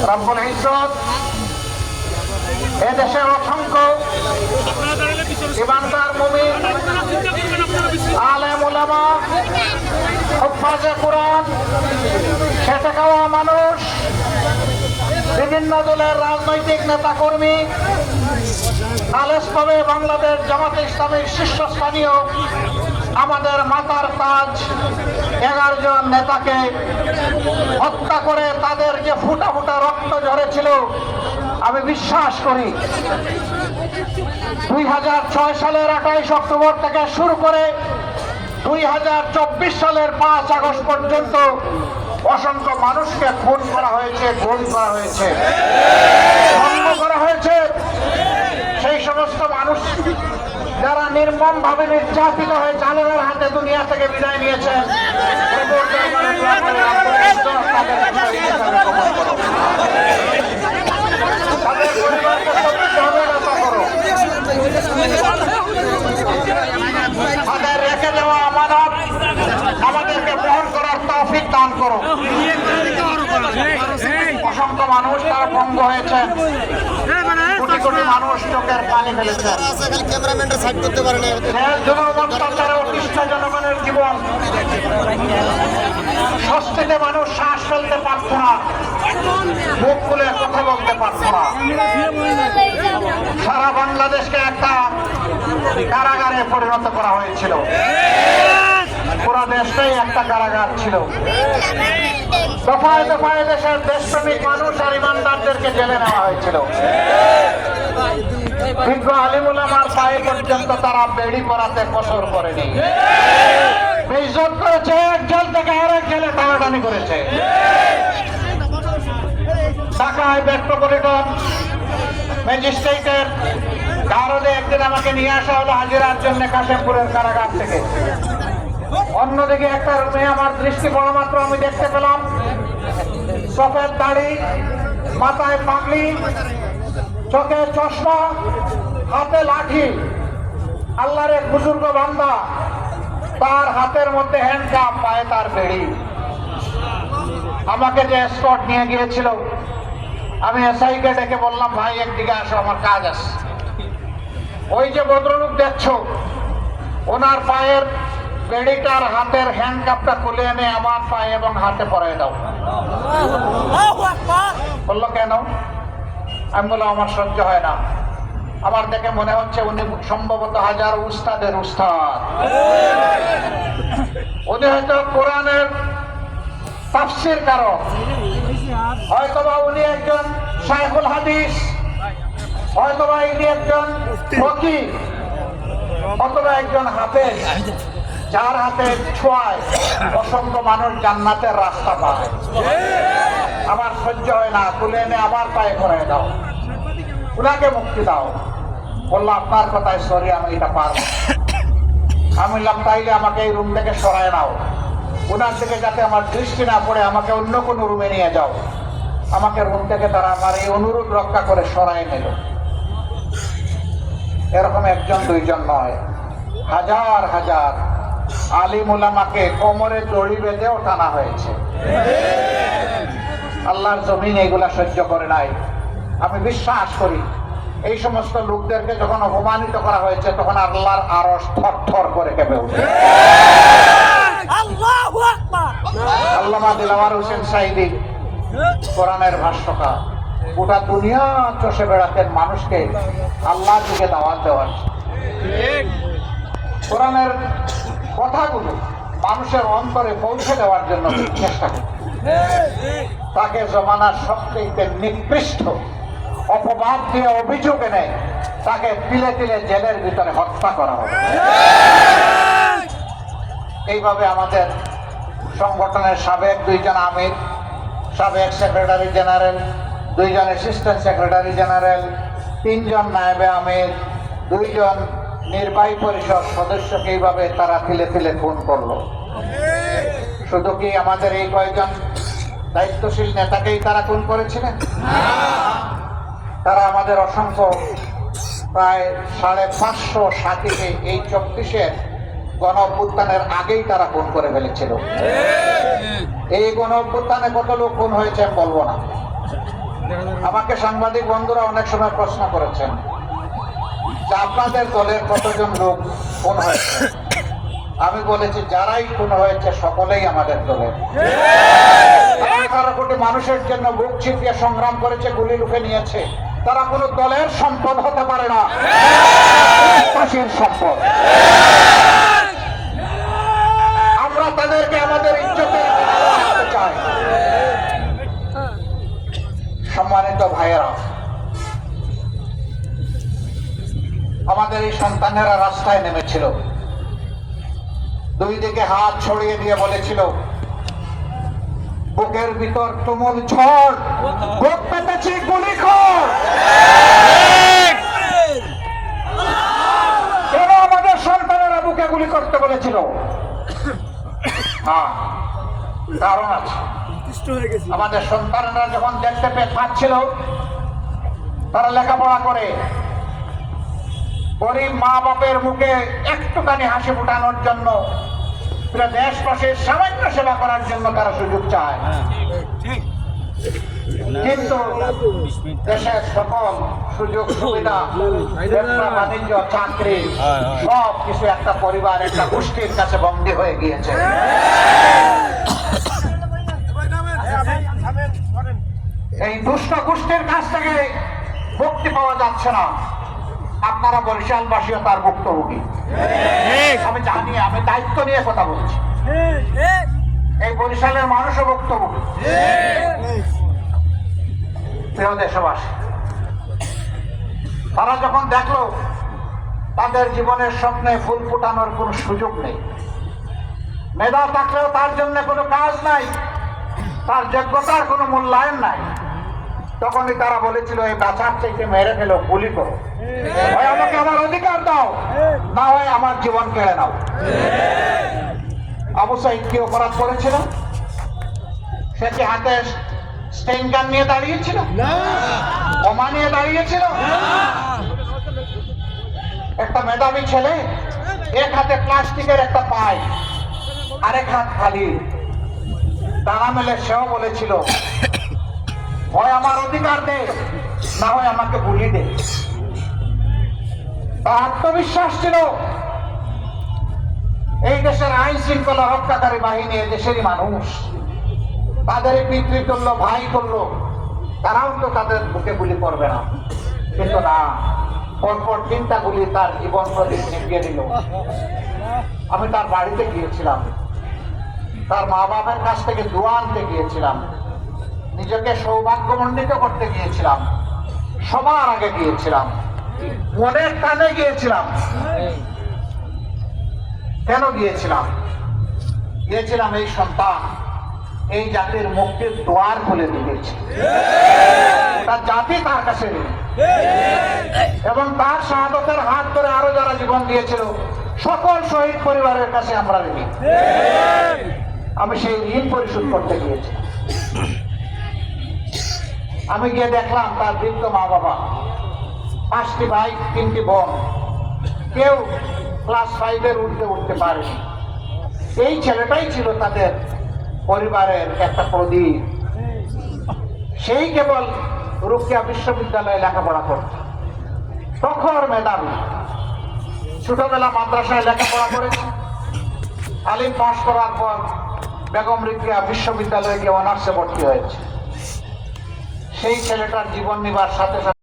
রব্বুল ইজ্জত এদেশের অসংখ্য ইমানদার মুমিন আলেম উলামা হুফাজে কুরআন খেটে খাওয়া মানুষ বিভিন্ন দলের রাজনৈতিক নেতাকর্মী খালেসভাবে বাংলাদেশ জামাতে ইসলামীর শীর্ষস্থানীয় আমাদের মাথার তাজ 11 জন নেতাকে হত্যা করে তাদের যে ফুটা ফুটা রক্ত ঝরেছিল, আমি বিশ্বাস করি 2006 সালের 28 অক্টোবর থেকে শুরু করে 2024 সালের 5 আগস্ট পর্যন্ত অসংখ্য মানুষকে খুন করা হয়েছে, গুম করা হয়েছে, ধর্ম করা হয়েছে। সেই সমস্ত মানুষ যারা নির্মমভাবে নির্যাতিত হয়ে জালেমের হাতে দুনিয়া থেকে বিদায় নিয়েছেন, তাদের পরিবারকে সহযোগিতা করো, তাদের রেখে দেওয়া আমানত আমাদেরকে বহন করার তৌফিক দান করো। অসংখ্য মানুষ তারা ভঙ্গ হয়েছে, কোটি কোটি মানুষ চোখের পানি ফেলেছে, অতিষ্ঠ জনগণের জীবন স্বস্তিতে মানুষ শ্বাস ফেলতে পারত না, মুখ খুলে কথা বলতে পারত না। সারা বাংলাদেশকে একটা কারাগারে পরিণত করা হয়েছিল, পুরো দেশটাই একটা কারাগার ছিল। দফায় দফায় দেশের দেশপ্রেমিক মানুষ আর ইমানদারদেরকে জেলে নেওয়া হয়েছিল। বিজ্ঞ আলিম উলামার পায়ে পর্যন্ত তারা বেড়ি করাতে কসর করেনি, বেইজ্জত করেছে, এক জেল থেকে আরেক জেলে টানাটানি করেছে। ঢাকায় মেট্রোপলিটন ম্যাজিস্ট্রেটের কারণে একদিন আমাকে নিয়ে আসা হলো হাজিরার জন্য কাশেমপুরের কারাগার থেকে। অন্যদিকে একটা রুমে আমার দৃষ্টি পড়া মাত্র আমি দেখতে পেলাম সফেদ দাড়ি, মাথায় পাগড়ি, চোখে চশমা, হাতে লাঠি, আল্লাহর এক বুজুর্গ বান্দা, তার হাতের মধ্যে হ্যান্ডকাপ, পায়ে তার বেড়ি। আমাকে যে এসকর্ট নিয়ে গিয়েছিল, আমি এসআইকে ডেকে বললাম, ভাই একদিকে আসো, আমার কাজ আছে। ওই যে ভদ্রলোক দেখছো, ওনার পায়ের বেড়িটার হাতের হ্যান্ডকাপটা খুলে এনে আমার পায়ে এবং হাতে পরাই দাও। বললো কেন? আমি বললাম আমার সহ্য হয় না, আমার দেখে মনে হচ্ছে উনি সম্ভবত হাজারো উস্তাদের উস্তাদ, উনি হয়তো কোরআনের তাফসীর কারক, হয়তোবা উনি একজন শাইখুল হাদিস, হয়তোবা ইনি একজন ফকিহ, অথবা একজন হাফেজ, যার হাতে ছোঁয়ায় অসংখ্য মানুষ জান্নাতের রাস্তা পায়। আমার সহ্য হয় না, তুলে এনে আমার পায়ে করে দাও, উনাকে মুক্তি দাও। বললো আপনার কথায় সরি, আমি এটা পারবো। আমি বললাম তাইলে আমাকে এই রুম থেকে সরায় নাও, উনার থেকে যাতে আমার দৃষ্টি না পড়ে আমাকে অন্য কোনো রুমে নিয়ে যাও। আমাকে রুম থেকে তারা আমার এই অনুরোধ রক্ষা করে সরাই নিল। এরকম একজন দুইজন নয়, হাজার হাজার আলিম উলামাকে কোমরে দড়ি বেঁধেও টানা হয়েছে। আল্লাহর জমিন এগুলা সহ্য করে নাই। আমি বিশ্বাস করি এই সমস্ত লোকদেরকে যখন অপমানিত করা হয়েছে, তখন আল্লাহর আরশ থরথর করে কেঁপে উঠে। আল্লামা দিলওয়ার হোসেন সাঈদী কোরআনের ভাষ্যকার, গোটা দুনিয়া চষে বেড়াতেন মানুষকে আল্লাহর দিকে দাওয়াত দেওয়ার, কোরআনের কথাগুলো মানুষের অন্তরে পৌঁছে দেওয়ার জন্য চেষ্টা করতেন। তাকে জমানার সবচেয়ে নিকৃষ্ট অপবাদ দিয়ে অভিযোগ এনে তাকে তিলে তিলে জেলের ভিতরে হত্যা করা হবে। এইভাবে আমাদের সংগঠনের সাবেক 2 জন আমির, সাবেক সেক্রেটারি জেনারেল, 2 জন অ্যাসিস্ট্যান্ট সেক্রেটারি জেনারেল, 3 জন নায়েবে আমির, 2 জন নির্বাহী পরিষদ সদস্যকে এইভাবে তারা তিলে তিলে খুন করলো। শুধু কি আমাদের এই কয়েকজন দায়িত্বশীল নেতাকেই তারা খুন করেছিলেন? তারা আমাদের অসংখ্য প্রায় 550 সাথীকে এই 24-এর গণ অভ্যুত্থানের আগেই তারা খুন করে ফেলেছিল। এই গণ অভ্যুত্থানে কত লোক খুন হয়েছে আমি বলবো না। আমাকে সাংবাদিক বন্ধুরা অনেক সময় প্রশ্ন করেছেন যে আপনাদের দলের কতজন লোক খুন হয়েছে। আমি বলেছি যারাই খুন হয়েছে সকলেই আমাদের দলের। 18 কোটি মানুষের জন্য বুক চিপিয়ে সংগ্রাম করেছে, গুলি রুখে নিয়েছে, তারা কোনো দলের সম্পদ হতে পারে না, দেশবাসীর সম্পদ। আমরা তাদেরকে আমাদের ইজ্জতের রাখতে চাই। সম্মানিত ভাইয়েরা, আমাদের এই সন্তানেরা রাস্তায় নেমেছিল, দুই দিকে হাত ছড়িয়ে দিয়ে বলেছিল বুকের ভিতর তুমুল ঝড়, বুক পেতেছি গুলি খোর। কেন আমাদের সন্তানেরা বুকে গুলি করতে বলেছিল? হ্যাঁ, কারণ আছে। আমাদের সন্তানেরা যখন দেখতে পাচ্ছিল তারা লেখাপড়া করে, গরিব মা বাপের মুখে একটুখানি হাসি ফুটানোর জন্য, দেশবাসীর সামান্য সেবা করার জন্য তারা সুযোগ চায়। কিন্তু দেশের সকল সুযোগ সুবিধা, ব্যবসা বাণিজ্য, চাকরি সব কিছু একটা পরিবার, একটা গোষ্ঠীর কাছে বন্দী হয়ে গিয়েছে। এই দুষ্ট গোষ্ঠীর কাছ থেকে মুক্তি পাওয়া যাচ্ছে না। আপনারা বরিশালবাসীও তার ভুক্তভোগী। আমি জানি, আমি দায়িত্ব নিয়ে কথা বলছি। এই বরিশালের মানুষও ভুক্তভোগী। প্রিয় দেশবাসী, তারা যখন দেখলো তাদের জীবনের স্বপ্নে ফুল ফুটানোর কোন সুযোগ নেই, মেধা থাকলেও তার জন্য কোনো কাজ নাই, তার যোগ্যতার কোনো মূল্যায়ন নাই, তখনই তারা বলেছিল এই বাঁচার চাইতে মেরে ফেলো, গুলি করো, হয় আমাকে আমার অধিকার দাও, না হয় আমার জীবন কেড়ে নাও। আবু সাইদ কি অপরাধ করেছিল? সে কি হাতে স্টেন গান নিয়ে দাঁড়িয়েছিল? বোমা নিয়ে দাঁড়িয়েছিল? একটা মেধাবী ছেলে, এক হাতে প্লাস্টিকের একটা পাই, আরেক হাত খালি, ডানা মেলে সেও বলেছিল হয় আমার অধিকার দে, না হয় আমাকে গুলি দে। তার আত্মবিশ্বাস ছিল এই দেশের আইন শৃঙ্খলা রক্ষাকারী বাহিনী এই দেশেরই মানুষ, তাদের পিতৃতুল্য ভাই করলো, তারাও তো তাদের বুকে গুলি করবে না। কিন্তু না, পরপর 3টা গুলি তার জীবন প্রদীপ নিভিয়ে দিল। আমি তার বাড়িতে গিয়েছিলাম, তার মা বাবার কাছ থেকে দোয়া আনতে গিয়েছিলাম, নিজেকে সৌভাগ্যমণ্ডিত করতে গিয়েছিলাম, সবার আগে গিয়েছিলাম, মনের টানে গিয়েছিলাম। কেন গিয়েছিলাম? গিয়েছিলাম এই সন্তান এই জাতির মুক্তির দ্বার খুলে দিয়েছে, তার জাতি তার কাছে নেই, এবং তার শাহাদতের হাত ধরে আরো যারা জীবন দিয়েছিল সকল শহীদ পরিবারের কাছে আমরা ঋণী। আমি সেই ঋণ পরিশোধ করতে গিয়েছি। আমি গিয়ে দেখলাম তার বৃদ্ধ মা বাবা, 5টি ভাই 3টি বোন, কেউ ক্লাস 5-এর উঠতে পারেনি। এই ছেলেটাই ছিল তাদের পরিবারের একটা প্রদীপ। সেই কেবল রুকিয়া বিশ্ববিদ্যালয়ে লেখাপড়া করত, প্রখর মেধাবী, ছোটবেলা মাদ্রাসায় লেখাপড়া করেছে, আলিম পাশ করার পর বেগম রুকিয়া বিশ্ববিদ্যালয়ে গিয়ে অনার্সে ভর্তি হয়েছে। সেই ছেলেটার জীবন নিবার সাথে সাথে